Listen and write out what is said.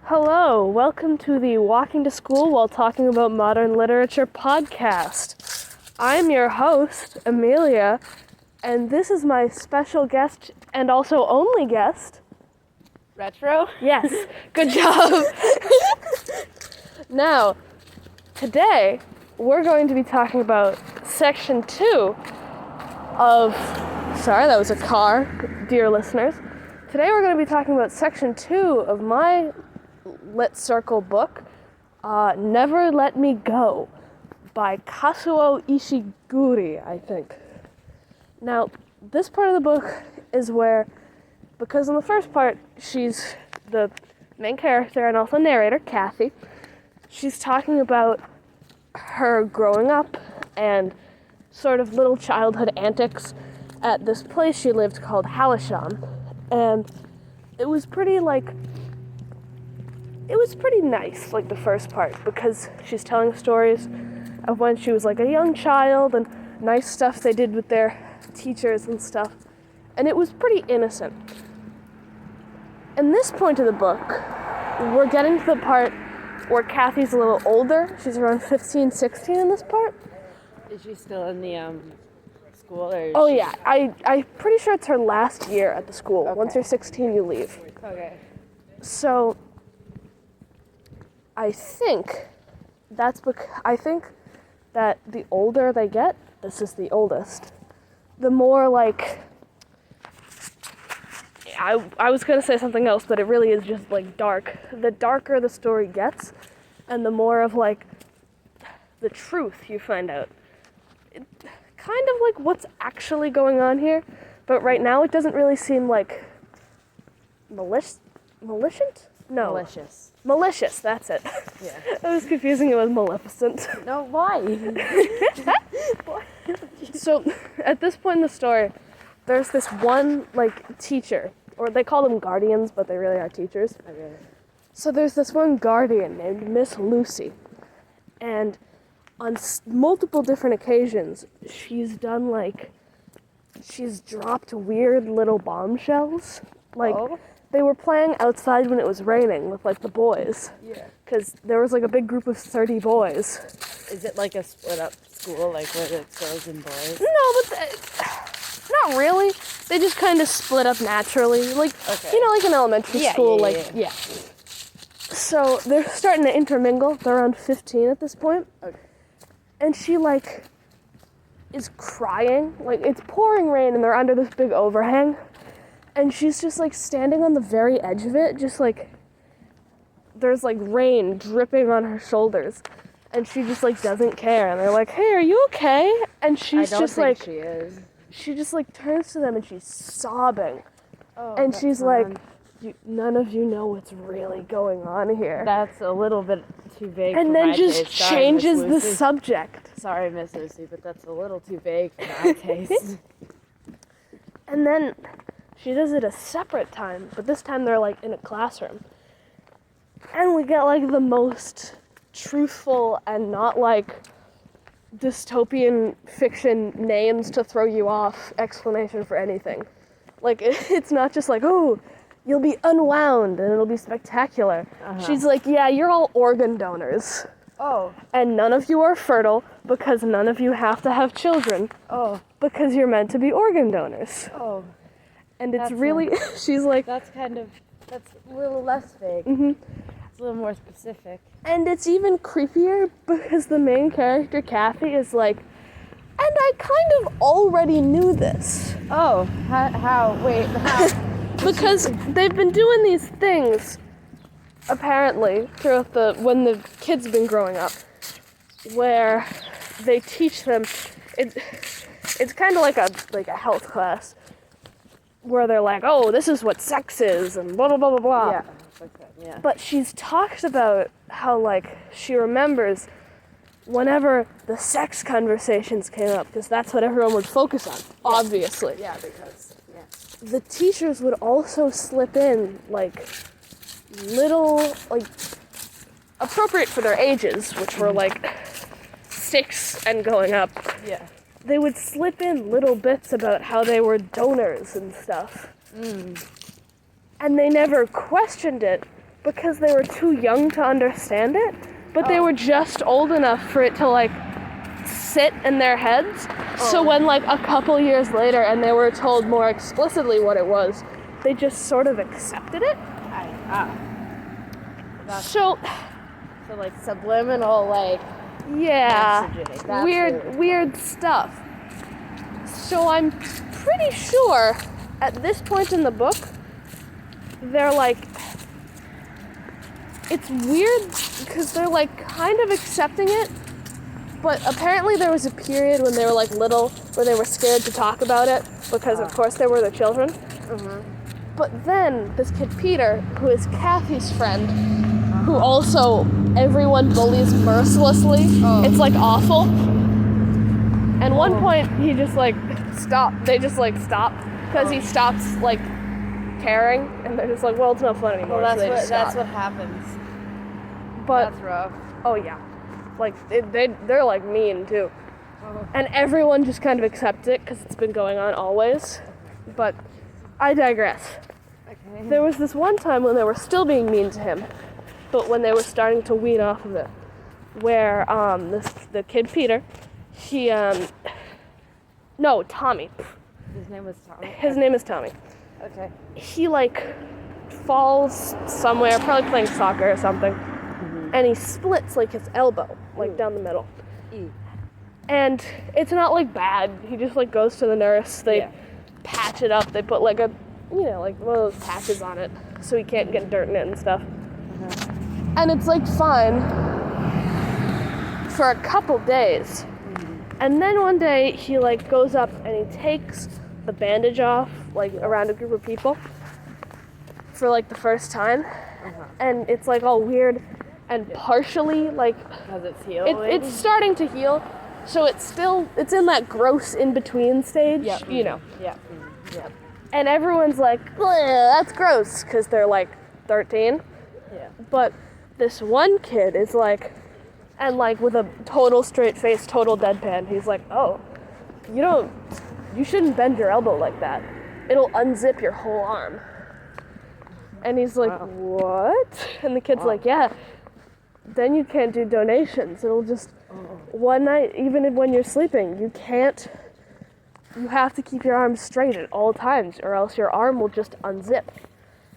Hello, welcome to the Walking to School While Talking About Modern Literature podcast. I'm your host, Amelia, and this is my special guest and also only guest. Retro? Yes, good job. Now, today we're going to be talking about section 2 of, sorry, that was a car, dear listeners. Today we're going to be talking about section 2 of my Lit Circle book, Never Let Me Go, by Kazuo Ishiguri, I think. Now, this part of the book is where, because in the first part, she's the main character and also narrator, Kathy. She's talking about her growing up and sort of little childhood antics at this place she lived called Halisham. And it was pretty nice, like the first part, because she's telling stories of when she was like a young child and nice stuff they did with their teachers and stuff. And it was pretty innocent. In this point of the book, we're getting to the part where Kathy's a little older. She's around 15, 16 in this part. Is she still in the school? Or Oh yeah, I'm pretty sure it's her last year at the school. Okay. Once you're 16, you leave. Okay. So, I think that the older they get, this is the oldest, the more like, I was going to say something else, but it really is just like dark. The darker the story gets, and the more of like the truth you find out. Kind of like what's actually going on here, but right now it doesn't really seem like malicious? No. Malicious, that's it. Yeah. I was confusing it with Maleficent. No, why? So, at this point in the story, there's this one, like, teacher, or they call them guardians, but they really are teachers. Okay. So there's this one guardian named Miss Lucy, and on multiple different occasions, she's dropped weird little bombshells. Like, they were playing outside when it was raining with, like, the boys. Yeah. Because there was, like, a big group of 30 boys. Is it like a split up school, like where it's girls and boys? No, but not really. They just kind of split up naturally. Like, Okay. you know, like in elementary school, yeah. So they're starting to intermingle. They're around 15 at this point. Okay. And she, like, is crying. Like, it's pouring rain and they're under this big overhang. And she's just, like, standing on the very edge of it, just, like, there's, like, rain dripping on her shoulders. And she just, like, doesn't care. And they're like, hey, are you okay? And she's I don't just, think like, she is. she just, like, turns to them and she's sobbing. Oh, And that's she's fun. like, none of you know what's really going on here. That's a little bit too vague And for then my just taste. Sorry, changes Miss the Lucy. subject. Sorry, Miss Lucy, but that's a little too vague for my taste. And then she does it a separate time, but this time they're, like, in a classroom. And we get, like, the most truthful and not, like, dystopian fiction names to throw you off explanation for anything. Like, it's not just like, oh, you'll be unwound and it'll be spectacular. Uh-huh. She's like, yeah, you're all organ donors. Oh. And none of you are fertile because none of you have to have children Oh. because you're meant to be organ donors. Oh. And it's That's really, she's like, That's a little less vague. mm-hmm. It's a little more specific. And it's even creepier because the main character, Kathy, is like, and I kind of already knew this. Oh, how? Wait, how? Because they've been doing these things, apparently, throughout when the kids have been growing up, where they teach them, it's kind of like a health class, where they're like, oh, this is what sex is, and blah, blah, blah, blah, blah. Yeah. Yeah. But she's talked about how, like, she remembers whenever the sex conversations came up, because that's what everyone would focus on, obviously. Yeah, because The teachers would also slip in, like, little, like, appropriate for their ages, which were, like, 6 and going up. Yeah. They would slip in little bits about how they were donors and stuff. And they never questioned it because they were too young to understand it, but they were just old enough for it to like sit in their heads. So when like a couple years later and they were told more explicitly what it was, they just sort of accepted it. So like subliminal, like, yeah, messaging. That's weird stuff. So I'm pretty sure at this point in the book, they're like, it's weird because they're like kind of accepting it, but apparently there was a period when they were like little where they were scared to talk about it because of course they were the children. But then this kid Peter, who is Kathy's friend, who also everyone bullies mercilessly, it's like awful. And one point he just like stopped, they just like stop because he stops like caring, and they're just like, well, it's not fun anymore. Well, so that's what happens. But That's rough. oh yeah, like they're like mean too, and everyone just kind of accepts it because it's been going on always. But I digress. Okay. There was this one time when they were still being mean to him, but when they were starting to wean off of it, where the kid Peter, Tommy. His name was Tommy? His name is Tommy. Okay. He like falls somewhere, probably playing soccer or something, and he splits like his elbow, like down the middle. And it's not like bad. He just like goes to the nurse. They patch it up. They put like a, like one of those patches on it so he can't get dirt in it and stuff. And it's like fine for a couple days. And then one day he like goes up and he takes the bandage off like around a group of people for like the first time. And it's like all weird and partially like Because it's healing. it's starting to heal. So it's in that gross in-between stage, And everyone's like, that's gross, because they're like 13. Yeah. But this one kid is like, and like with a total straight face, total deadpan, he's like, oh, you shouldn't bend your elbow like that. It'll unzip your whole arm. And he's like, what? And the kid's like, yeah, then you can't do donations. It'll just, one night, even when you're sleeping, you have to keep your arm straight at all times, or else your arm will just unzip.